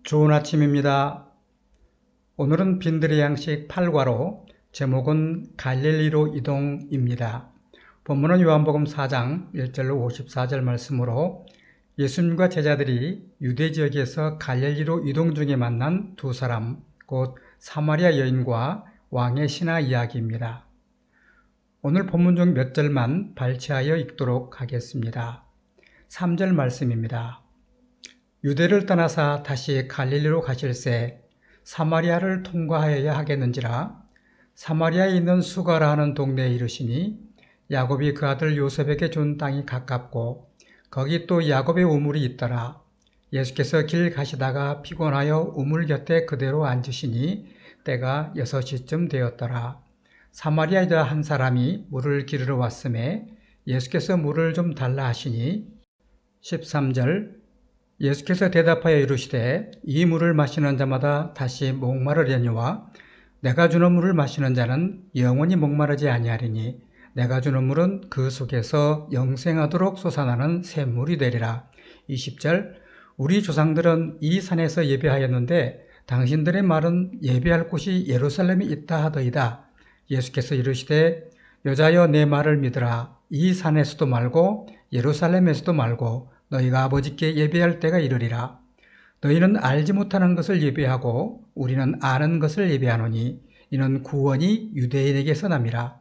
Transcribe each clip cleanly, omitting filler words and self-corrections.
좋은 아침입니다. 오늘은 빈들의 양식 8과로 제목은 갈릴리로 이동입니다. 본문은 요한복음 4장 1절로 54절 말씀으로 예수님과 제자들이 유대 지역에서 갈릴리로 이동 중에 만난 두 사람, 곧 사마리아 여인과 왕의 신하 이야기입니다. 오늘 본문 중 몇 절만 발췌하여 읽도록 하겠습니다. 3절 말씀입니다. 유대를 떠나사 다시 갈릴리로 가실새 사마리아를 통과하여야 하겠는지라. 사마리아에 있는 수가라 하는 동네에 이르시니 야곱이 그 아들 요셉에게 준 땅이 가깝고 거기 또 야곱의 우물이 있더라. 예수께서 길 가시다가 피곤하여 우물 곁에 그대로 앉으시니 때가 6시쯤 되었더라. 사마리아 여자 한 사람이 물을 기르러 왔음에 예수께서 물을 좀 달라 하시니 13절 예수께서 대답하여 이르시되 이 물을 마시는 자마다 다시 목마르려니와 내가 주는 물을 마시는 자는 영원히 목마르지 아니하리니 내가 주는 물은 그 속에서 영생하도록 솟아나는 샘물이 되리라. 20절 우리 조상들은 이 산에서 예배하였는데 당신들의 말은 예배할 곳이 예루살렘에 있다 하더이다. 예수께서 이르시되 여자여 내 말을 믿으라. 이 산에서도 말고 예루살렘에서도 말고 너희가 아버지께 예배할 때가 이르리라. 너희는 알지 못하는 것을 예배하고 우리는 아는 것을 예배하노니 이는 구원이 유대인에게서 남이라.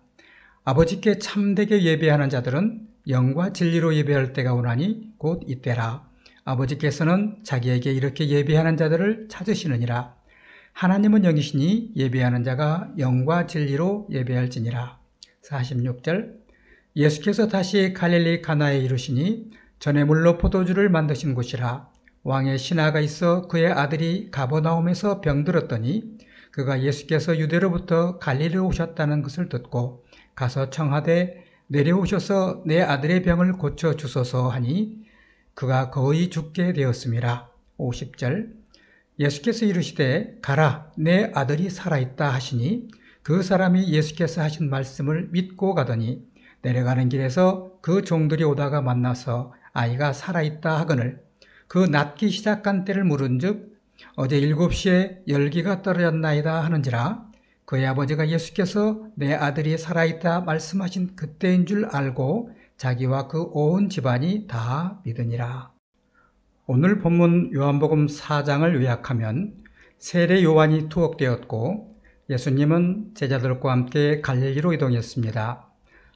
아버지께 참되게 예배하는 자들은 영과 진리로 예배할 때가 오나니 곧 이때라. 아버지께서는 자기에게 이렇게 예배하는 자들을 찾으시느니라. 하나님은 영이시니 예배하는 자가 영과 진리로 예배할지니라. 46절 예수께서 다시 갈릴리 가나에 이르시니 전에 물로 포도주를 만드신 곳이라. 왕의 신하가 있어 그의 아들이 가버나움에서 병들었더니 그가 예수께서 유대로부터 갈릴리로 오셨다는 것을 듣고 가서 청하되 내려오셔서 내 아들의 병을 고쳐 주소서 하니 그가 거의 죽게 되었음이라. 50절 예수께서 이르시되 가라 내 아들이 살아있다 하시니 그 사람이 예수께서 하신 말씀을 믿고 가더니 내려가는 길에서 그 종들이 오다가 만나서 아이가 살아있다 하거늘 그 낫기 시작한 때를 물은즉 어제 7시에 열기가 떨어졌나이다 하는지라. 그의 아버지가 예수께서 내 아들이 살아있다 말씀하신 그때인 줄 알고 자기와 그 온 집안이 다 믿으니라. 오늘 본문 요한복음 4장을 요약하면 세례 요한이 투옥되었고 예수님은 제자들과 함께 갈릴리로 이동했습니다.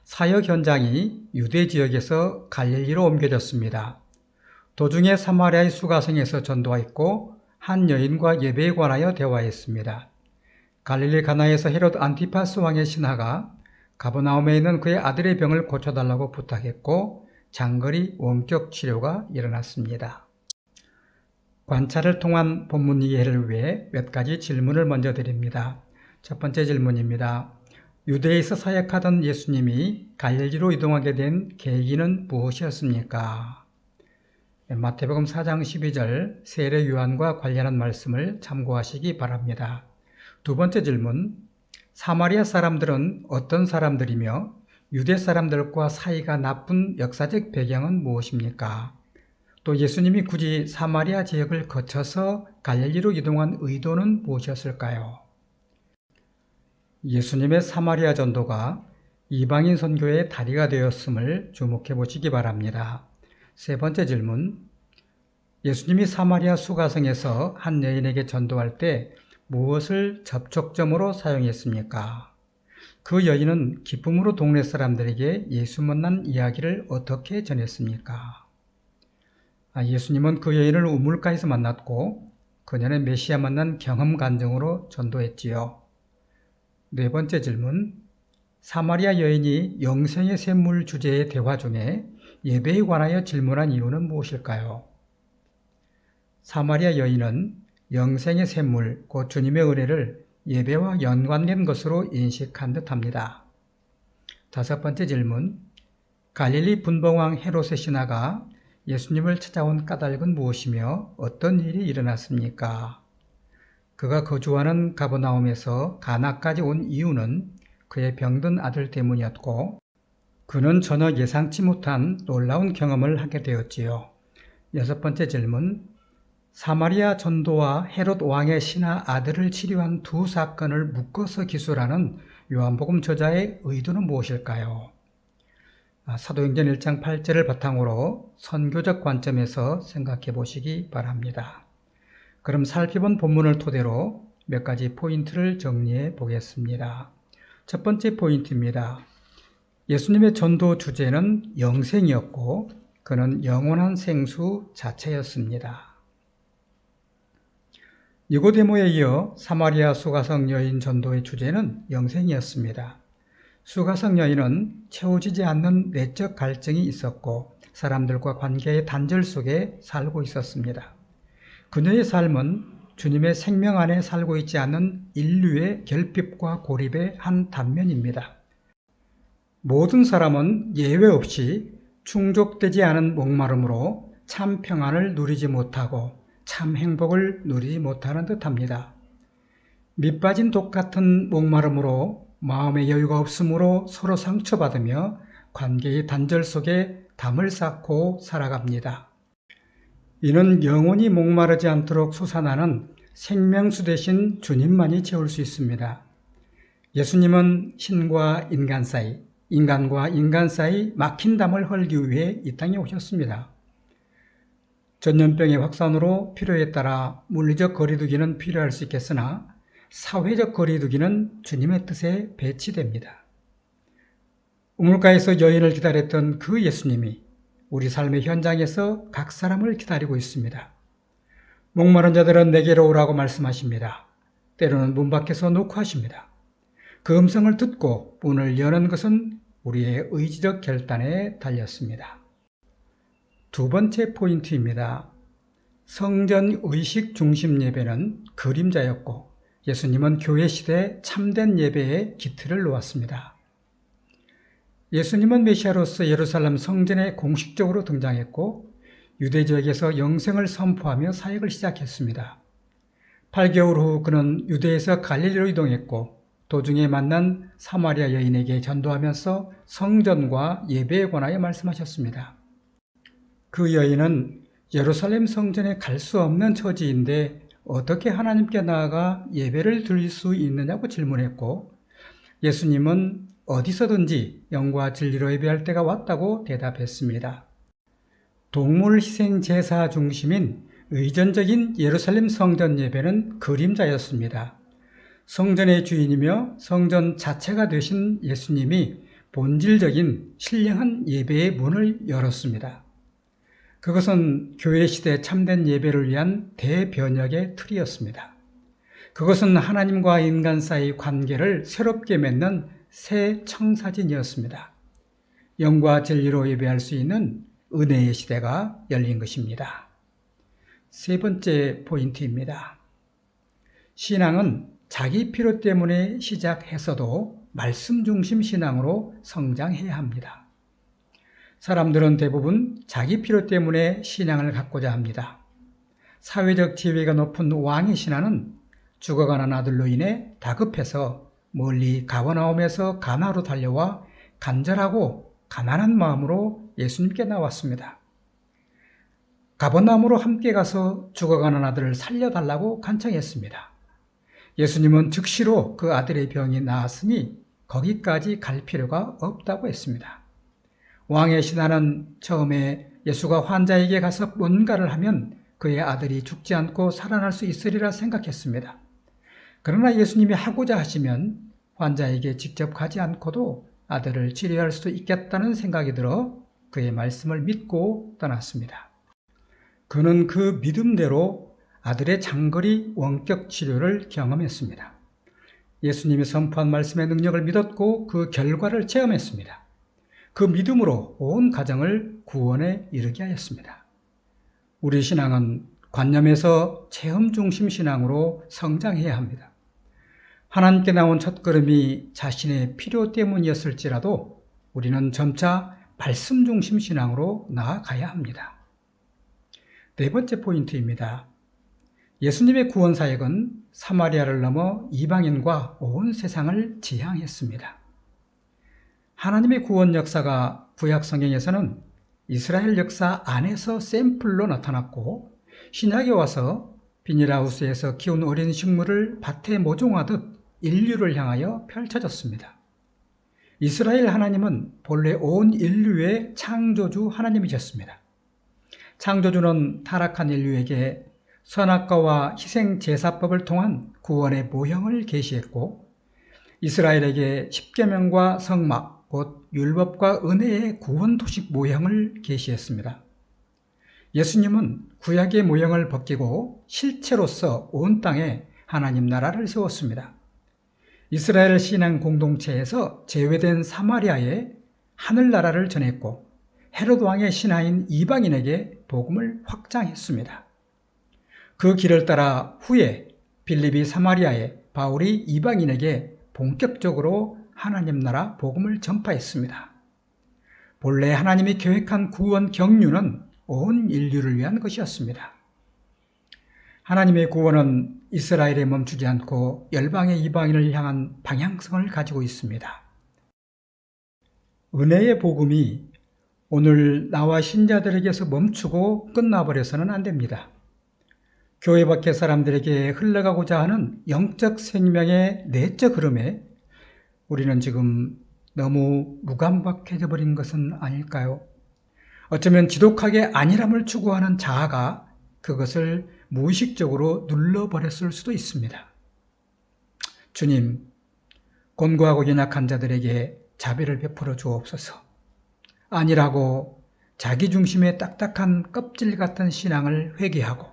사역 현장이 유대 지역에서 갈릴리로 옮겨졌습니다. 도중에 사마리아의 수가성에서 전도하였고 한 여인과 예배에 관하여 대화했습니다. 갈릴리 가나에서 헤롯 안티파스 왕의 신하가 가버나움에 있는 그의 아들의 병을 고쳐달라고 부탁했고 장거리 원격 치료가 일어났습니다. 관찰을 통한 본문 이해를 위해 몇 가지 질문을 먼저 드립니다. 첫 번째 질문입니다. 유대에서 사역하던 예수님이 갈릴리로 이동하게 된 계기는 무엇이었습니까? 마태복음 4장 12절 세례 요한과 관련한 말씀을 참고하시기 바랍니다. 두 번째 질문, 사마리아 사람들은 어떤 사람들이며 유대 사람들과 사이가 나쁜 역사적 배경은 무엇입니까? 또 예수님이 굳이 사마리아 지역을 거쳐서 갈릴리로 이동한 의도는 무엇이었을까요? 예수님의 사마리아 전도가 이방인 선교의 다리가 되었음을 주목해 보시기 바랍니다. 세 번째 질문, 예수님이 사마리아 수가성에서 한 여인에게 전도할 때 무엇을 접촉점으로 사용했습니까? 그 여인은 기쁨으로 동네 사람들에게 예수 만난 이야기를 어떻게 전했습니까? 예수님은 그 여인을 우물가에서 만났고 그녀는 메시아 만난 경험 간증으로 전도했지요. 네 번째 질문, 사마리아 여인이 영생의 샘물 주제의 대화 중에 예배에 관하여 질문한 이유는 무엇일까요? 사마리아 여인은 영생의 샘물, 곧 주님의 은혜를 예배와 연관된 것으로 인식한 듯합니다. 다섯 번째 질문, 갈릴리 분봉왕 헤롯의 신하가 예수님을 찾아온 까닭은 무엇이며 어떤 일이 일어났습니까? 그가 거주하는 가버나움에서 가나까지 온 이유는 그의 병든 아들 때문이었고 그는 전혀 예상치 못한 놀라운 경험을 하게 되었지요. 여섯 번째 질문, 사마리아 전도와 헤롯 왕의 신하 아들을 치료한 두 사건을 묶어서 기술하는 요한복음 저자의 의도는 무엇일까요? 사도행전 1장 8절을 바탕으로 선교적 관점에서 생각해 보시기 바랍니다. 그럼 살펴본 본문을 토대로 몇 가지 포인트를 정리해 보겠습니다. 첫 번째 포인트입니다. 예수님의 전도 주제는 영생이었고 그는 영원한 생수 자체였습니다. 니고데모에 이어 사마리아 수가성 여인 전도의 주제는 영생이었습니다. 수가성 여인은 채워지지 않는 내적 갈증이 있었고 사람들과 관계의 단절 속에 살고 있었습니다. 그녀의 삶은 주님의 생명 안에 살고 있지 않는 인류의 결핍과 고립의 한 단면입니다. 모든 사람은 예외 없이 충족되지 않은 목마름으로 참 평안을 누리지 못하고 참 행복을 누리지 못하는 듯합니다. 밑빠진 독 같은 목마름으로 마음의 여유가 없으므로 서로 상처받으며 관계의 단절 속에 담을 쌓고 살아갑니다. 이는 영원히 목마르지 않도록 솟아나는 생명수 대신 주님만이 채울 수 있습니다. 예수님은 신과 인간 사이, 인간과 인간 사이 막힌 담을 헐기 위해 이 땅에 오셨습니다. 전염병의 확산으로 필요에 따라 물리적 거리두기는 필요할 수 있겠으나 사회적 거리두기는 주님의 뜻에 배치됩니다. 우물가에서 여인을 기다렸던 그 예수님이 우리 삶의 현장에서 각 사람을 기다리고 있습니다. 목마른 자들은 내게로 오라고 말씀하십니다. 때로는 문 밖에서 녹화하십니다. 그 음성을 듣고 문을 여는 것은 우리의 의지적 결단에 달렸습니다. 두 번째 포인트입니다. 성전 의식 중심 예배는 그림자였고 예수님은 교회 시대 참된 예배의 기틀을 놓았습니다. 예수님은 메시아로서 예루살렘 성전에 공식적으로 등장했고 유대 지역에서 영생을 선포하며 사역을 시작했습니다. 8개월 후 그는 유대에서 갈릴리로 이동했고 도중에 만난 사마리아 여인에게 전도하면서 성전과 예배에 관하여 말씀하셨습니다. 그 여인은 예루살렘 성전에 갈 수 없는 처지인데 어떻게 하나님께 나아가 예배를 드릴 수 있느냐고 질문했고 예수님은 어디서든지 영과 진리로 예배할 때가 왔다고 대답했습니다. 동물 희생 제사 중심인 의전적인 예루살렘 성전 예배는 그림자였습니다. 성전의 주인이며 성전 자체가 되신 예수님이 본질적인 신령한 예배의 문을 열었습니다. 그것은 교회 시대 참된 예배를 위한 대변혁의 틀이었습니다. 그것은 하나님과 인간 사이 관계를 새롭게 맺는 새 청사진이었습니다. 영과 진리로 예배할 수 있는 은혜의 시대가 열린 것입니다. 세 번째 포인트입니다. 신앙은 자기 필요 때문에 시작해서도 말씀 중심 신앙으로 성장해야 합니다. 사람들은 대부분 자기 필요 때문에 신앙을 갖고자 합니다. 사회적 지위가 높은 왕의 신하는 죽어가는 아들로 인해 다급해서 멀리 가버나움에서 가나로 달려와 간절하고 가난한 마음으로 예수님께 나왔습니다. 가버나움으로 함께 가서 죽어가는 아들을 살려달라고 간청했습니다. 예수님은 즉시로 그 아들의 병이 나았으니 거기까지 갈 필요가 없다고 했습니다. 왕의 신하는 처음에 예수가 환자에게 가서 뭔가를 하면 그의 아들이 죽지 않고 살아날 수 있으리라 생각했습니다. 그러나 예수님이 하고자 하시면 환자에게 직접 가지 않고도 아들을 치료할 수 있겠다는 생각이 들어 그의 말씀을 믿고 떠났습니다. 그는 그 믿음대로 아들의 장거리 원격 치료를 경험했습니다. 예수님이 선포한 말씀의 능력을 믿었고 그 결과를 체험했습니다. 그 믿음으로 온 가정을 구원에 이르게 하였습니다. 우리 신앙은 관념에서 체험 중심 신앙으로 성장해야 합니다. 하나님께 나온 첫걸음이 자신의 필요 때문이었을지라도 우리는 점차 말씀 중심 신앙으로 나아가야 합니다. 네 번째 포인트입니다. 예수님의 구원 사역은 사마리아를 넘어 이방인과 온 세상을 지향했습니다. 하나님의 구원 역사가 구약 성경에서는 이스라엘 역사 안에서 샘플로 나타났고 신약에 와서 비닐하우스에서 키운 어린 식물을 밭에 모종하듯 인류를 향하여 펼쳐졌습니다. 이스라엘 하나님은 본래 온 인류의 창조주 하나님이셨습니다. 창조주는 타락한 인류에게 선악과와 희생제사법을 통한 구원의 모형을 계시했고, 이스라엘에게 십계명과 성막, 곧 율법과 은혜의 구원도식 모형을 계시했습니다. 예수님은 구약의 모형을 벗기고 실체로서 온 땅에 하나님 나라를 세웠습니다. 이스라엘 신앙 공동체에서 제외된 사마리아에 하늘나라를 전했고, 헤롯 왕의 신하인 이방인에게 복음을 확장했습니다. 그 길을 따라 후에 빌립이 사마리아에, 바울이 이방인에게 본격적으로 하나님 나라 복음을 전파했습니다. 본래 하나님이 계획한 구원 경륜은 온 인류를 위한 것이었습니다. 하나님의 구원은 이스라엘에 멈추지 않고 열방의 이방인을 향한 방향성을 가지고 있습니다. 은혜의 복음이 오늘 나와 신자들에게서 멈추고 끝나버려서는 안 됩니다. 교회 밖의 사람들에게 흘러가고자 하는 영적 생명의 내적 흐름에 우리는 지금 너무 무감각해져 버린 것은 아닐까요? 어쩌면 지독하게 안일함을 추구하는 자아가 그것을 무의식적으로 눌러버렸을 수도 있습니다. 주님, 곤고하고 연약한 자들에게 자비를 베풀어 주옵소서. 안일하고 자기중심의 딱딱한 껍질 같은 신앙을 회개하고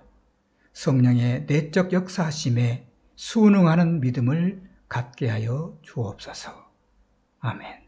성령의 내적 역사하심에 순응하는 믿음을 갖게 하여 주옵소서. 아멘.